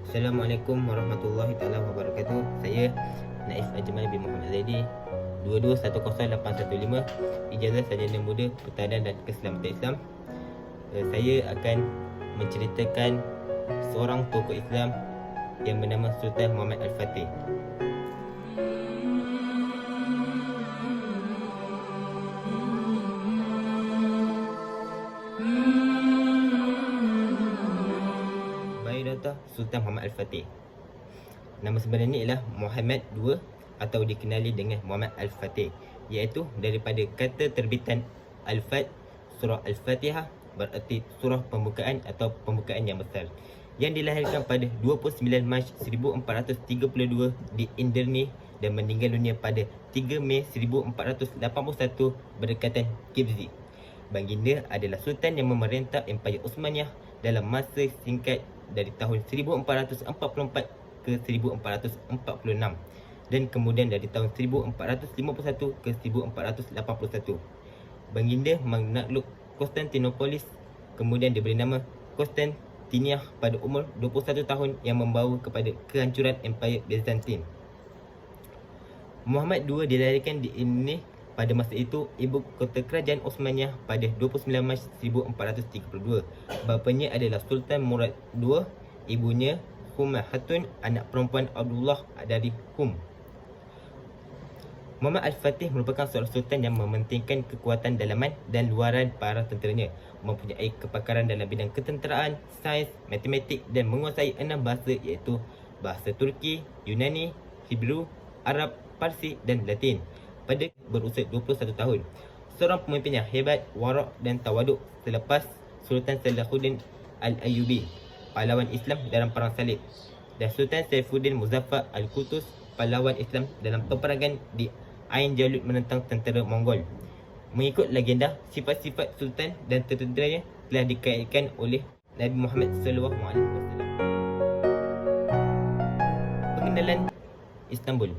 Assalamualaikum warahmatullahi taala wabarakatuh. Saya Naif Ajmal bin Muhammad Zaidi, 2210-815, ijazah sarjana muda pertahanan dan keselamatan Islam. Saya akan menceritakan seorang tokoh Islam yang bernama Sultan Muhammad Al-Fatih. Biodata Sultan Muhammad Al-Fatih. Nama sebenarnya ialah Muhammad II atau dikenali dengan Muhammad Al-Fatih, iaitu daripada kata terbitan Al-Fat, surah Al-Fatihah berarti surah pembukaan atau pembukaan yang besar, yang dilahirkan pada 29 Mac 1432 di Inderni dan meninggal dunia pada 3 Mei 1481 berdekatan Kibzi. Baginda adalah sultan yang memerintah Empayar Osmaniyah dalam masa singkat dari tahun 1444 ke 1446 dan kemudian dari tahun 1451 ke 1481. Baginda menakluk Konstantinopolis, kemudian diberi nama Konstantinia pada umur 21 tahun yang membawa kepada kehancuran Empayar Byzantine. Muhammad II dilahirkan di India pada masa itu ibu kota kerajaan Osmaniyah pada 29 Mac 1432. Bapanya adalah Sultan Murad II, ibunya Humah Hatun, anak perempuan Abdullah dari Hum. Muhammad Al-Fatih merupakan seorang sultan yang mementingkan kekuatan dalaman dan luaran para tenteranya, mempunyai kepakaran dalam bidang ketenteraan, sains, matematik dan menguasai 6 bahasa iaitu bahasa Turki, Yunani, Hebrew, Arab, Parsi dan Latin. Pada berusia 21 tahun, seorang pemimpin yang hebat, warak dan tawaduk selepas Sultan Salahuddin Al-Ayyubi, pahlawan Islam dalam Perang Salib, dan Sultan Saifuddin Muzaffar Al-Qutus, pahlawan Islam dalam peperangan di Ain Jalut menentang tentera Mongol. Mengikut legenda, sifat-sifat sultan dan tenteranya telah dikaitkan oleh Nabi Muhammad SAW. Pengenalan Istanbul.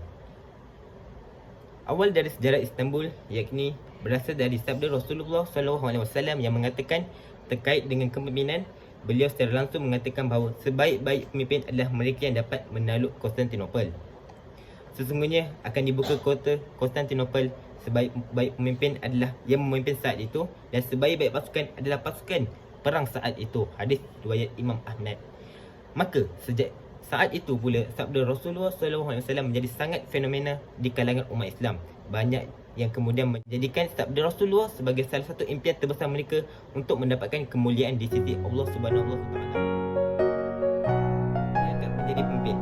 Awal dari sejarah Istanbul yakni berasal dari sabda Rasulullah SAW yang mengatakan terkait dengan kepimpinan. Beliau secara langsung mengatakan bahawa sebaik-baik pemimpin adalah mereka yang dapat menakluk Konstantinopel. Sesungguhnya akan dibuka kota Konstantinopel. Sebaik-baik pemimpin adalah yang memimpin saat itu, dan sebaik-baik pasukan adalah pasukan perang saat itu. Hadis riwayat Imam Ahmad. Maka sejak saat itu pula sabda Rasulullah SAW menjadi sangat fenomena di kalangan umat Islam. Banyak yang kemudian menjadikan sabda Rasulullah sebagai salah satu impian terbesar mereka untuk mendapatkan kemuliaan di sisi Allah Subhanahu Wa Taala. Dia akan menjadi pemimpin.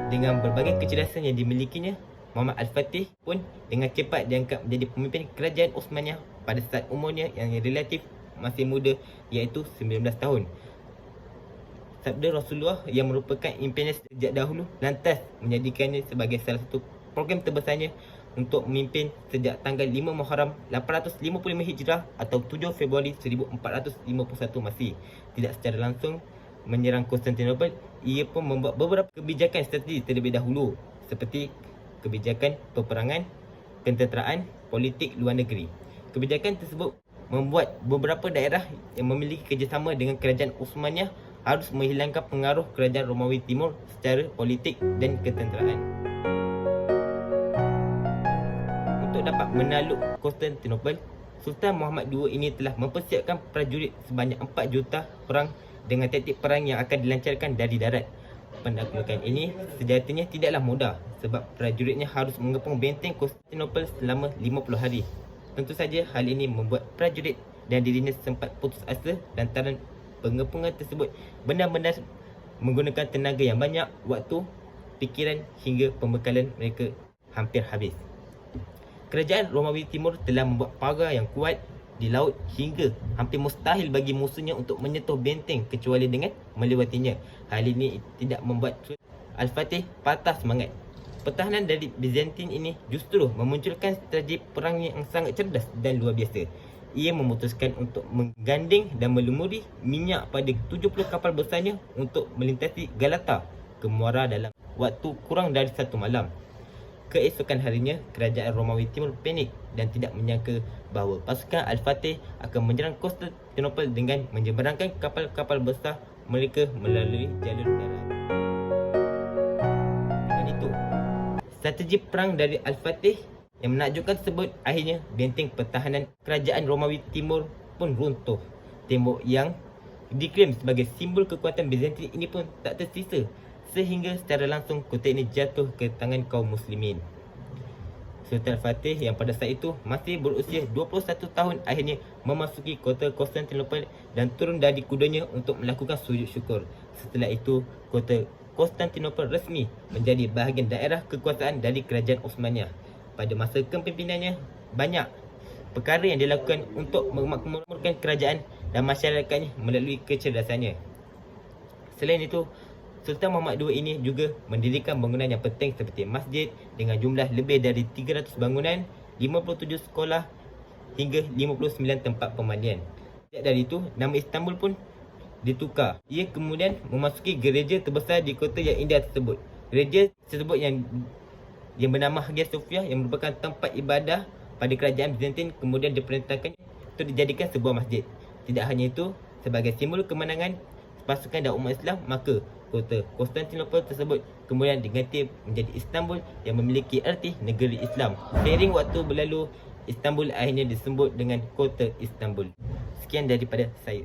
Dengan berbagai kecerdasan yang dimilikinya, Muhammad Al-Fatih pun dengan cepat diangkat menjadi pemimpin kerajaan Osmaniyah pada saat umurnya yang relatif masih muda, iaitu 19 tahun. Sabda Rasulullah yang merupakan impiannya sejak dahulu lantas menjadikannya sebagai salah satu program terbesarnya untuk memimpin sejak tanggal 5 Muharram 855 Hijrah atau 7 Februari 1451 Masih. Tidak secara langsung menyerang Konstantinopel, ia pun membuat beberapa kebijakan strategi terlebih dahulu seperti kebijakan peperangan, ketenteraan, politik luar negeri. Kebijakan tersebut membuat beberapa daerah yang memiliki kerjasama dengan kerajaan Osmaniyah harus menghilangkan pengaruh kerajaan Romawi Timur secara politik dan ketenteraan. Untuk dapat menakluk Konstantinopel, Sultan Muhammad II ini telah mempersiapkan prajurit sebanyak 4 juta orang dengan taktik perang yang akan dilancarkan dari darat. Penaklukan ini sejatinya tidaklah mudah sebab prajuritnya harus mengepung benteng Konstantinopel selama 50 hari. Tentu saja hal ini membuat prajurit dan dirinya sempat putus asa lantaran pengepungan tersebut benar-benar menggunakan tenaga yang banyak, waktu, fikiran hingga pembekalan mereka hampir habis. Kerajaan Romawi Timur telah membuat pagar yang kuat di laut hingga hampir mustahil bagi musuhnya untuk menyentuh benteng kecuali dengan melewatinya. Hal ini tidak membuat Al-Fatih patah semangat. Pertahanan dari Byzantine ini justru memunculkan strategi perang yang sangat cerdas dan luar biasa. Ia memutuskan untuk mengganding dan melumuri minyak pada 70 kapal besarnya untuk melintasi Galata ke Muara dalam waktu kurang dari 1 malam. Keesokan harinya, kerajaan Romawi Timur panik dan tidak menyangka bahawa pasukan Al-Fatih akan menyerang Konstantinopel dengan menyeberangkan kapal-kapal besar mereka melalui jalur darat. Strategi perang dari Al-Fatih yang menakjubkan tersebut, akhirnya benteng pertahanan kerajaan Romawi Timur pun runtuh. Tembok yang diklaim sebagai simbol kekuatan Byzantine ini pun tak tersisa, sehingga secara langsung kota ini jatuh ke tangan kaum muslimin. Sultan Fatih yang pada saat itu masih berusia 21 tahun akhirnya memasuki kota Konstantinopel dan turun dari kudanya untuk melakukan sujud syukur. Setelah itu, kota Konstantinopel resmi menjadi bahagian daerah kekuasaan dari kerajaan Osmaniyah. Pada masa kepimimpinannya, banyak perkara yang dilakukan untuk memakmurkan kerajaan dan masyarakatnya melalui kecerdasannya. Selain itu, Sultan Muhammad II ini juga mendirikan bangunan yang penting seperti masjid dengan jumlah lebih dari 300 bangunan, 57 sekolah hingga 59 tempat pemandian. Sejak dari itu, nama Istanbul pun ditukar. Ia kemudian memasuki gereja terbesar di kota yang indah tersebut. Gereja tersebut yang bernama Hagia Sophia yang merupakan tempat ibadah pada kerajaan Byzantine kemudian diperintahkan untuk dijadikan sebuah masjid. Tidak hanya itu, sebagai simbol kemenangan pasukan dan umat Islam, maka kota Konstantinopel tersebut kemudian diganti menjadi Istanbul yang memiliki erti negeri Islam. Seiring waktu berlalu, Istanbul akhirnya disebut dengan kota Istanbul. Sekian daripada saya.